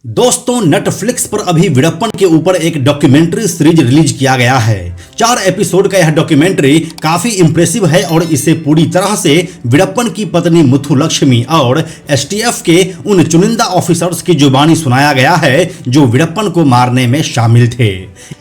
दोस्तों, नेटफ्लिक्स पर अभी वीरप्पन के ऊपर एक डॉक्यूमेंट्री सीरीज रिलीज किया गया है। 4 एपिसोड का यह डॉक्यूमेंट्री काफी इंप्रेसिव है और इसे पूरी तरह से वीरप्पन की पत्नी मुथुलक्ष्मी और एसटीएफ के उन चुनिंदा ऑफिसर्स की जुबानी सुनाया गया है जो वीरप्पन को मारने में शामिल थे।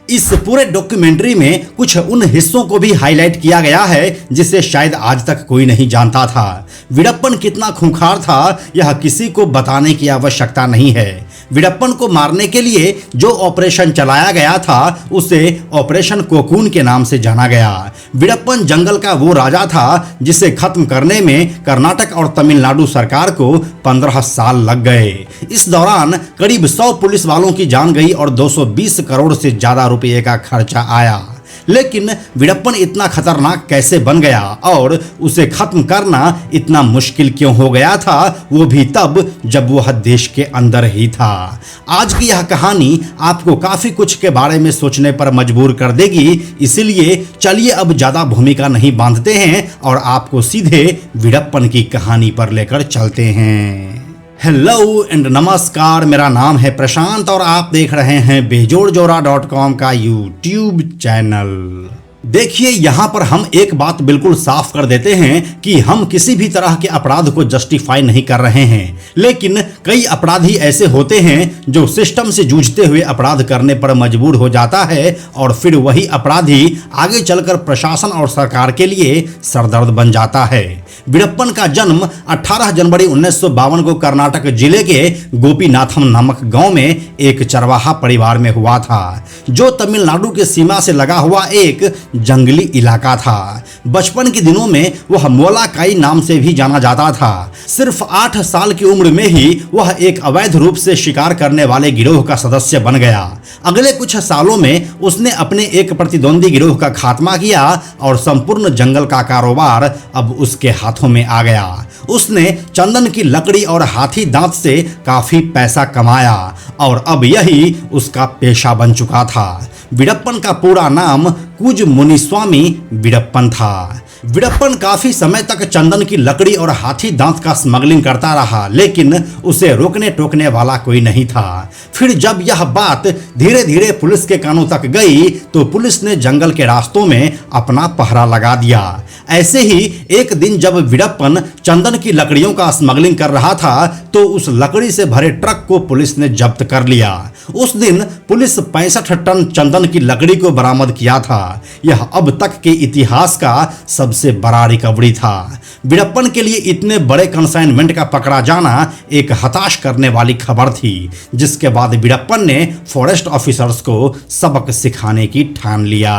इस पूरे डॉक्यूमेंट्री में कुछ उन हिस्सों को भी हाईलाइट किया गया है जिसे शायद आज तक कोई नहीं जानता था। वीरप्पन कितना खूंखार था यह किसी को बताने की आवश्यकता नहीं है। वीरप्पन को मारने के लिए जो ऑपरेशन चलाया गया था उसे ऑपरेशन कोकून के नाम से जाना गया। वीरप्पन जंगल का वो राजा था जिसे खत्म करने में कर्नाटक और तमिलनाडु सरकार को 15 साल लग गए। इस दौरान करीब 100 पुलिस वालों की जान गई और 220 करोड़ से ज्यादा रुपये का खर्चा आया। लेकिन वीरप्पन इतना खतरनाक कैसे बन गया और उसे खत्म करना इतना मुश्किल क्यों हो गया था, वो भी तब जब वह देश के अंदर ही था। आज की यह कहानी आपको काफी कुछ के बारे में सोचने पर मजबूर कर देगी, इसलिए चलिए अब ज्यादा भूमिका नहीं बांधते हैं और आपको सीधे वीरप्पन की कहानी पर लेकर चलते हैं। हेलो एंड नमस्कार, मेरा नाम है प्रशांत और आप देख रहे हैं बेजोड़जोड़ा.com का यूट्यूब चैनल। देखिए, यहाँ पर हम एक बात बिल्कुल साफ कर देते हैं कि हम किसी भी तरह के अपराध को जस्टिफाई नहीं कर रहे हैं, लेकिन कई अपराधी ऐसे होते हैं जो सिस्टम से जूझते हुए अपराध करने पर मजबूर हो जाता है और फिर वही अपराधी आगे चलकर प्रशासन और सरकार के लिए सरदर्द बन जाता है। वीरप्पन का जन्म 18 जनवरी 1952 को कर्नाटक जिले के गोपीनाथम नामक गांव में एक चरवाहा परिवार में हुआ था, जो तमिलनाडु के सीमा से लगा हुआ एक जंगली इलाका था। बचपन के दिनों में वह मोलाकाई नाम से भी जाना जाता था। सिर्फ 8 साल की उम्र में ही वह एक अवैध रूप से शिकार करने वाले गिरोह का सदस्य बन गया। अगले कुछ सालों में उसने अपने एक प्रतिद्वंदी गिरोह का खात्मा किया और संपूर्ण जंगल का कारोबार अब उसके हाथों में आ गया। उसने चंदन की लकड़ी और हाथी दांत से काफी पैसा कमाया और अब यही उसका पेशा बन चुका था। वीरप्पन का पूरा नाम कुज मुनिस्वामी वीरप्पन था। वीरप्पन काफी समय तक चंदन की लकड़ी और हाथी दांत का स्मगलिंग करता रहा, लेकिन उसे रोकने टोकने वाला कोई नहीं था। फिर जब यह बात धीरे धीरे पुलिस के कानों तक गई तो पुलिस ने जंगल के रास्तों में अपना पहरा लगा दिया। ऐसे ही एक दिन जब वीरप्पन चंदन की लकड़ियों का स्मगलिंग कर रहा था तो उस लकड़ी से भरे ट्रक को पुलिस ने जब्त कर लिया। उस दिन पुलिस 65 टन चंदन की लकड़ी को बरामद किया था। यह अब तक के इतिहास का सबसे बड़ा रिकवरी था। वीरप्पन के लिए इतने बड़े कंसाइनमेंट का पकड़ा जाना एक हताश करने वाली खबर थी, जिसके बाद वीरप्पन ने फॉरेस्ट ऑफिसर्स को सबक सिखाने की ठान लिया।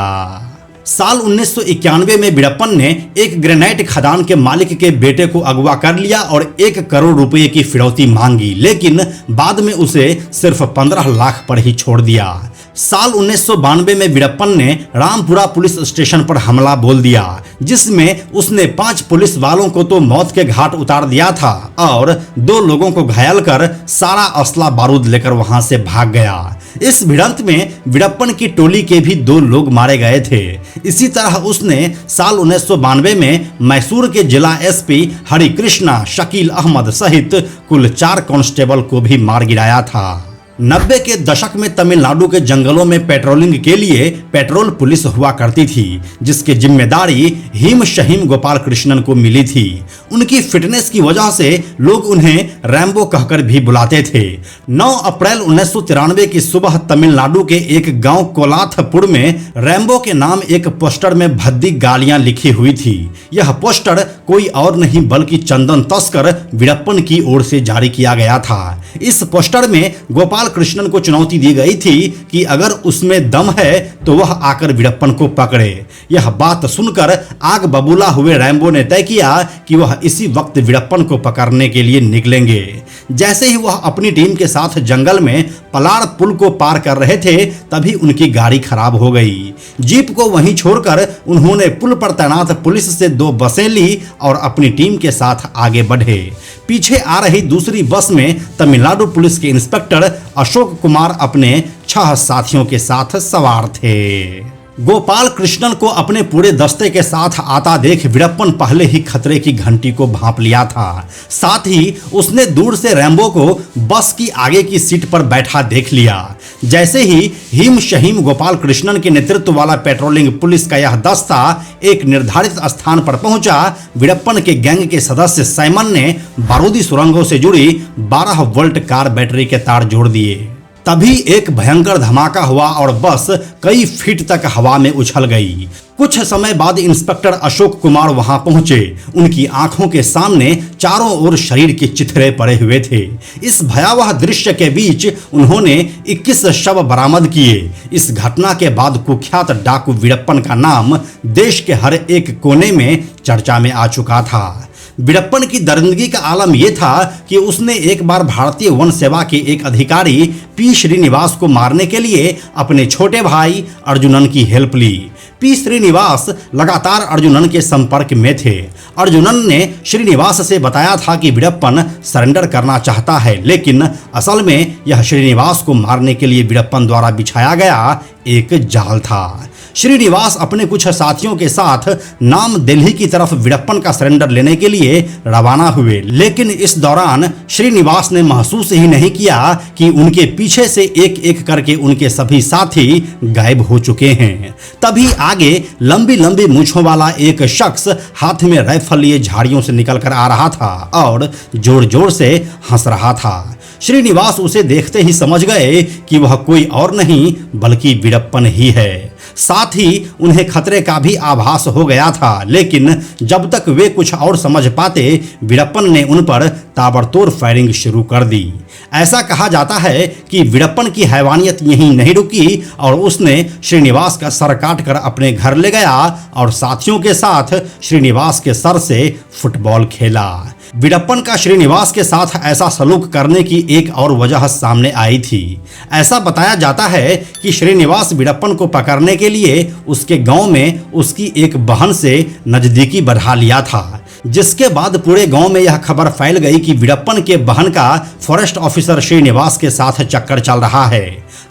साल 1991 में वीरप्पन ने एक ग्रेनाइट खदान के मालिक के बेटे को अगवा कर लिया और 1 करोड़ रुपए की फिरौती मांगी, लेकिन बाद में उसे सिर्फ 15 लाख पर ही छोड़ दिया। साल 1992 में वीरप्पन ने रामपुरा पुलिस स्टेशन पर हमला बोल दिया, जिसमें उसने 5 पुलिस वालों को तो मौत के घाट उतार दिया था और 2 लोगों को घायल कर सारा असला बारूद लेकर वहां से भाग गया। इस भिड़ंत में वीरप्पन की टोली के भी 2 लोग मारे गए थे। इसी तरह उसने साल 1992 में मैसूर के जिला एसपी हरिकृष्णा शकील अहमद सहित कुल 4 कांस्टेबल को भी मार गिराया था। 90 के दशक में तमिलनाडु के जंगलों में पेट्रोलिंग के लिए पेट्रोल पुलिस हुआ करती थी, जिसकी जिम्मेदारी हिम शहीम गोपाल कृष्णन को मिली थी। उनकी फिटनेस की वजह से लोग उन्हें रैम्बो कहकर भी बुलाते थे। 9 अप्रैल 1993 की सुबह तमिलनाडु के एक गांव कोलाथपुर में रैम्बो के नाम एक पोस्टर में भद्दी गालियां लिखी हुई थी। यह पोस्टर कोई और नहीं बल्कि चंदन तस्कर वीरप्पन की ओर से जारी किया गया था। इस पोस्टर में गोपाल कृष्णन को चुनौती दी गई थी कि अगर उसमें दम है तो वह आकर वीरप्पन को पकड़े। यह बात सुनकर आग बबूला हुए रैम्बो ने तय किया कि वह इसी वक्त वीरप्पन को पकड़ने के लिए निकलेंगे। जैसे ही वह अपनी टीम के साथ जंगल में पलाड़ पुल को पार कर रहे थे, तभी उनकी गाड़ी खराब हो गई। जीप को वहीं छोड़कर उन्होंने पुल पर तैनात पुलिस से 2 बसें ली और अपनी टीम के साथ आगे बढ़े। पीछे आ रही दूसरी बस में तमिलनाडु पुलिस के इंस्पेक्टर अशोक कुमार अपने 6 साथियों के साथ सवार थे। गोपाल कृष्णन को अपने पूरे दस्ते के साथ आता देख वीरप्पन पहले ही खतरे की घंटी को भांप लिया था। साथ ही उसने दूर से रैम्बो को बस की आगे की सीट पर बैठा देख लिया। जैसे ही हिम शहीम गोपाल कृष्णन के नेतृत्व वाला पेट्रोलिंग पुलिस का यह दस्ता एक निर्धारित स्थान पर पहुंचा, वीरप्पन के गैंग के सदस्य साइमन ने बारूदी सुरंगों से जुड़ी 12 वोल्ट कार बैटरी के तार जोड़ दिए। तभी एक भयंकर धमाका हुआ और बस कई फीट तक हवा में उछल गई। कुछ समय बाद इंस्पेक्टर अशोक कुमार वहां पहुंचे। उनकी आंखों के सामने चारों ओर शरीर के चिथड़े पड़े हुए थे। इस भयावह दृश्य के बीच उन्होंने 21 शव बरामद किए। इस घटना के बाद कुख्यात डाकू वीरप्पन का नाम देश के हर एक कोने में चर्चा में आ चुका था। वीरप्पन की दरिंदगी का आलम यह था कि उसने एक बार भारतीय वन सेवा के एक अधिकारी पी श्रीनिवास को मारने के लिए अपने छोटे भाई अर्जुनन की हेल्प ली। पी श्रीनिवास लगातार अर्जुनन के संपर्क में थे। अर्जुनन ने श्रीनिवास से बताया था कि वीरप्पन सरेंडर करना चाहता है, लेकिन असल में यह श्रीनिवास को मारने के लिए वीरप्पन द्वारा बिछाया गया एक जाल था। श्रीनिवास अपने कुछ साथियों के साथ नाम दिल्ली की तरफ वीरप्पन का सरेंडर लेने के लिए रवाना हुए, लेकिन इस दौरान श्रीनिवास ने महसूस ही नहीं किया कि उनके पीछे से एक एक करके उनके सभी साथी गायब हो चुके हैं। तभी आगे लंबी लंबी मूंछों वाला एक शख्स हाथ में राइफल लिए झाड़ियों से निकलकर आ रहा था और जोर जोर से हंस रहा था। श्रीनिवास उसे देखते ही समझ गए कि वह कोई और नहीं बल्कि वीरप्पन ही है। साथ ही उन्हें खतरे का भी आभास हो गया था, लेकिन जब तक वे कुछ और समझ पाते, वीरप्पन ने उन पर ताबड़तोड़ फायरिंग शुरू कर दी। ऐसा कहा जाता है कि वीरप्पन की हैवानियत यहीं नहीं रुकी और उसने श्रीनिवास का सर काट कर अपने घर ले गया और साथियों के साथ श्रीनिवास के सर से फुटबॉल खेला। वीरप्पन का श्रीनिवास के साथ ऐसा सलूक करने की एक और वजह सामने आई थी। ऐसा बताया जाता है कि श्रीनिवास वीरप्पन को पकड़ने के लिए उसके गांव में उसकी एक बहन से नजदीकी बढ़ा लिया था, जिसके बाद पूरे गांव में यह खबर फैल गई कि वीरप्पन के बहन का फॉरेस्ट ऑफिसर श्रीनिवास के साथ चक्कर चल रहा है।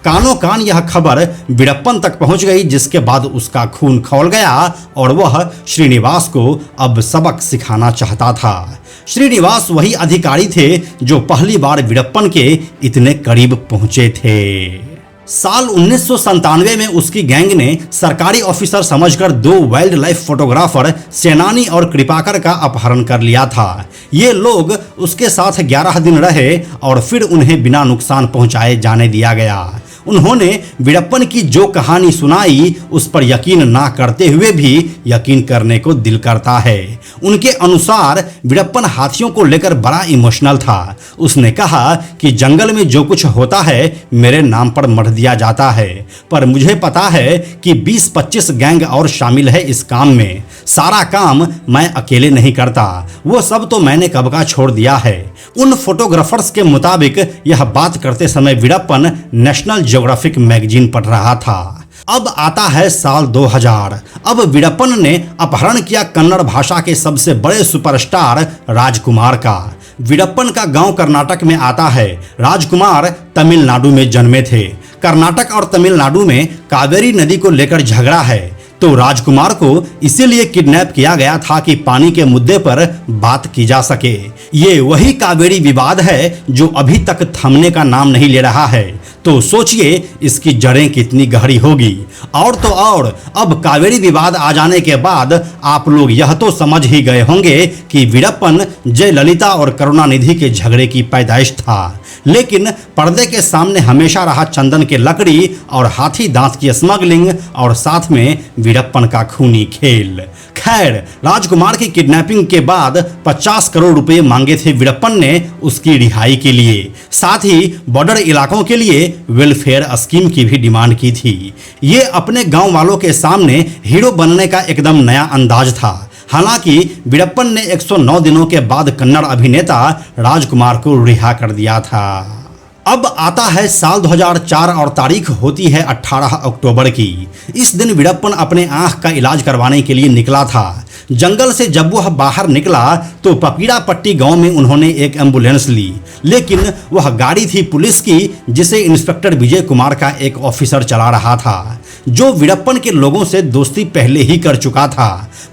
कानों कान यह खबर वीरप्पन तक पहुंच गई, जिसके बाद उसका खून खौल गया और वह श्रीनिवास को अब सबक सिखाना चाहता था। श्रीनिवास वही अधिकारी थे जो पहली बार वीरप्पन के इतने करीब पहुंचे थे। साल 1997 में उसकी गैंग ने सरकारी ऑफिसर समझकर 2 वाइल्ड लाइफ फोटोग्राफर सेनानी और कृपाकर का अपहरण कर लिया था। ये लोग उसके साथ 11 दिन रहे और फिर उन्हें बिना नुकसान पहुंचाए जाने दिया गया। उन्होंने वीरप्पन की जो कहानी सुनाई उस पर यकीन ना करते हुए भी यकीन करने को दिल करता है। उनके अनुसार वीरप्पन हाथियों को लेकर बड़ा इमोशनल था। उसने कहा कि जंगल में जो कुछ होता है मेरे नाम पर मढ़ दिया जाता है, पर मुझे पता है कि 20-25 गैंग और शामिल है इस काम में। सारा काम मैं अकेले नहीं करता, वो सब तो मैंने कब का छोड़ दिया है। उन फोटोग्राफर्स के मुताबिक यह बात करते समय वीरप्पन नेशनल ज्योग्राफिक मैगजीन पढ़ रहा था। अब आता है साल 2000। अब वीरप्पन ने अपहरण किया कन्नड़ भाषा के सबसे बड़े सुपरस्टार राजकुमार का। वीरप्पन का गांव कर्नाटक में आता है। राजकुमार तमिलनाडु में जन्मे थे। कर्नाटक और तमिलनाडु में कावेरी नदी को लेकर झगड़ा है, तो राजकुमार को इसीलिए किडनैप किया गया था कि पानी के मुद्दे पर बात की जा सके। ये वही कावेरी विवाद है जो अभी तक थमने का नाम नहीं ले रहा है। तो सोचिए इसकी जड़ें कितनी गहरी होगी। और तो और अब कावेरी विवाद आ जाने के बाद आप लोग यह तो समझ ही गए होंगे कि वीरप्पन जयललिता और करुणानिधि के झगड़े की पैदाइश था। लेकिन पर्दे के सामने हमेशा रहा चंदन के लकड़ी और हाथी दांत की स्मगलिंग और साथ में वीरप्पन का खूनी खेल। खैर, राजकुमार की किडनैपिंग के बाद 50 करोड़ रुपए मांगे थे वीरप्पन ने उसकी रिहाई के लिए। साथ ही बॉर्डर इलाकों के लिए वेलफेयर स्कीम की भी डिमांड की थी। ये अपने गांव वालों के सामने हीरो बनने का एकदम नया अंदाज था। हालांकि वीरप्पन ने 109 दिनों के बाद कन्नड़ अभिनेता राजकुमार को रिहा कर दिया था। अब आता है साल 2004 और तारीख होती है 18 अक्टूबर की। इस दिन वीरप्पन अपने आंख का इलाज करवाने के लिए निकला था। जंगल से जब वह बाहर निकला तो पपीड़ा पट्टी गांव में उन्होंने एक एम्बुलेंस ली, लेकिन वह गाड़ी थी पुलिस की जिसे इंस्पेक्टर विजय कुमार का एक ऑफिसर चला रहा था। जो वीरप्पन के लोगों से दोस्ती पहले ही कर चुका था।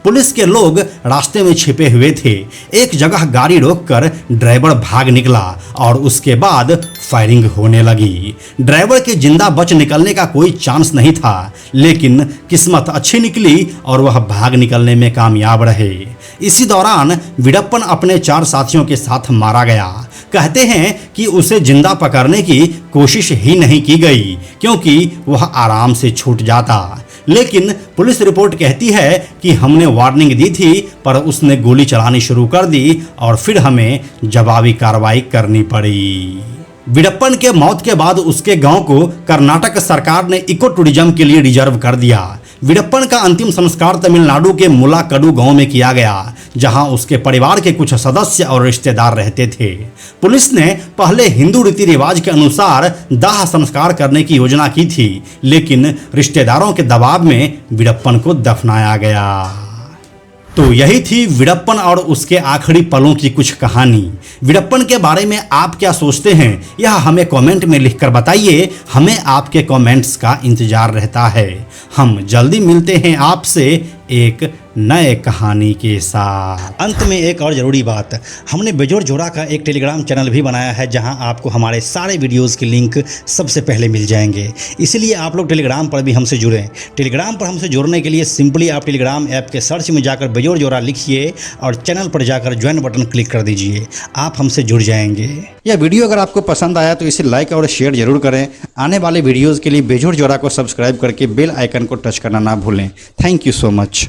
पुलिस के लोग रास्ते में छिपे हुए थे। एक जगह गाड़ी रोककर ड्राइवर भाग निकला और उसके बाद फायरिंग होने लगी। ड्राइवर के जिंदा बच निकलने का कोई चांस नहीं था, लेकिन किस्मत अच्छी निकली और वह भाग निकलने में कामयाब रहे। इसी दौरान वीरप्पन अपने 4 साथियों के साथ मारा गया। कहते हैं कि उसे जिंदा पकड़ने की कोशिश ही नहीं की गई, क्योंकि वह आराम से छूट जाता। लेकिन पुलिस रिपोर्ट कहती है कि हमने वार्निंग दी थी, पर उसने गोली चलानी शुरू कर दी और फिर हमें जवाबी कार्रवाई करनी पड़ी। वीरप्पन के मौत के बाद उसके गांव को कर्नाटक सरकार ने इको टूरिज्म के लिए रिजर्व कर दिया। वीरप्पन का अंतिम संस्कार तमिलनाडु के मुलाकडू गांव में किया गया, जहां उसके परिवार के कुछ सदस्य और रिश्तेदार रहते थे। पुलिस ने पहले हिंदू रीति रिवाज के अनुसार दाह संस्कार करने की योजना की थी, लेकिन रिश्तेदारों के दबाव में वीरप्पन को दफनाया गया। तो यही थी वीरप्पन और उसके आखिरी पलों की कुछ कहानी। वीरप्पन के बारे में आप क्या सोचते हैं, यह हमें कमेंट में लिखकर बताइए। हमें आपके कमेंट्स का इंतजार रहता है। हम जल्दी मिलते हैं आपसे एक नए कहानी के साथ। अंत में एक और ज़रूरी बात, हमने बेजोड़ जोड़ा का एक टेलीग्राम चैनल भी बनाया है, जहां आपको हमारे सारे वीडियोस के लिंक सबसे पहले मिल जाएंगे। इसलिए आप लोग टेलीग्राम पर भी हमसे जुड़ें। टेलीग्राम पर हमसे जुड़ने के लिए सिंपली आप टेलीग्राम ऐप के सर्च में जाकर बेजोड़ जोड़ा लिखिए और चैनल पर जाकर ज्वाइन बटन क्लिक कर दीजिए। आप हमसे जुड़ जाएंगे। यह वीडियो अगर आपको पसंद आया तो इसे लाइक और शेयर जरूर करें। आने वाले वीडियोज़ के लिए बेजोड़ जोड़ा को सब्सक्राइब करके बेल आइकन को टच करना ना भूलें। Thank you so much.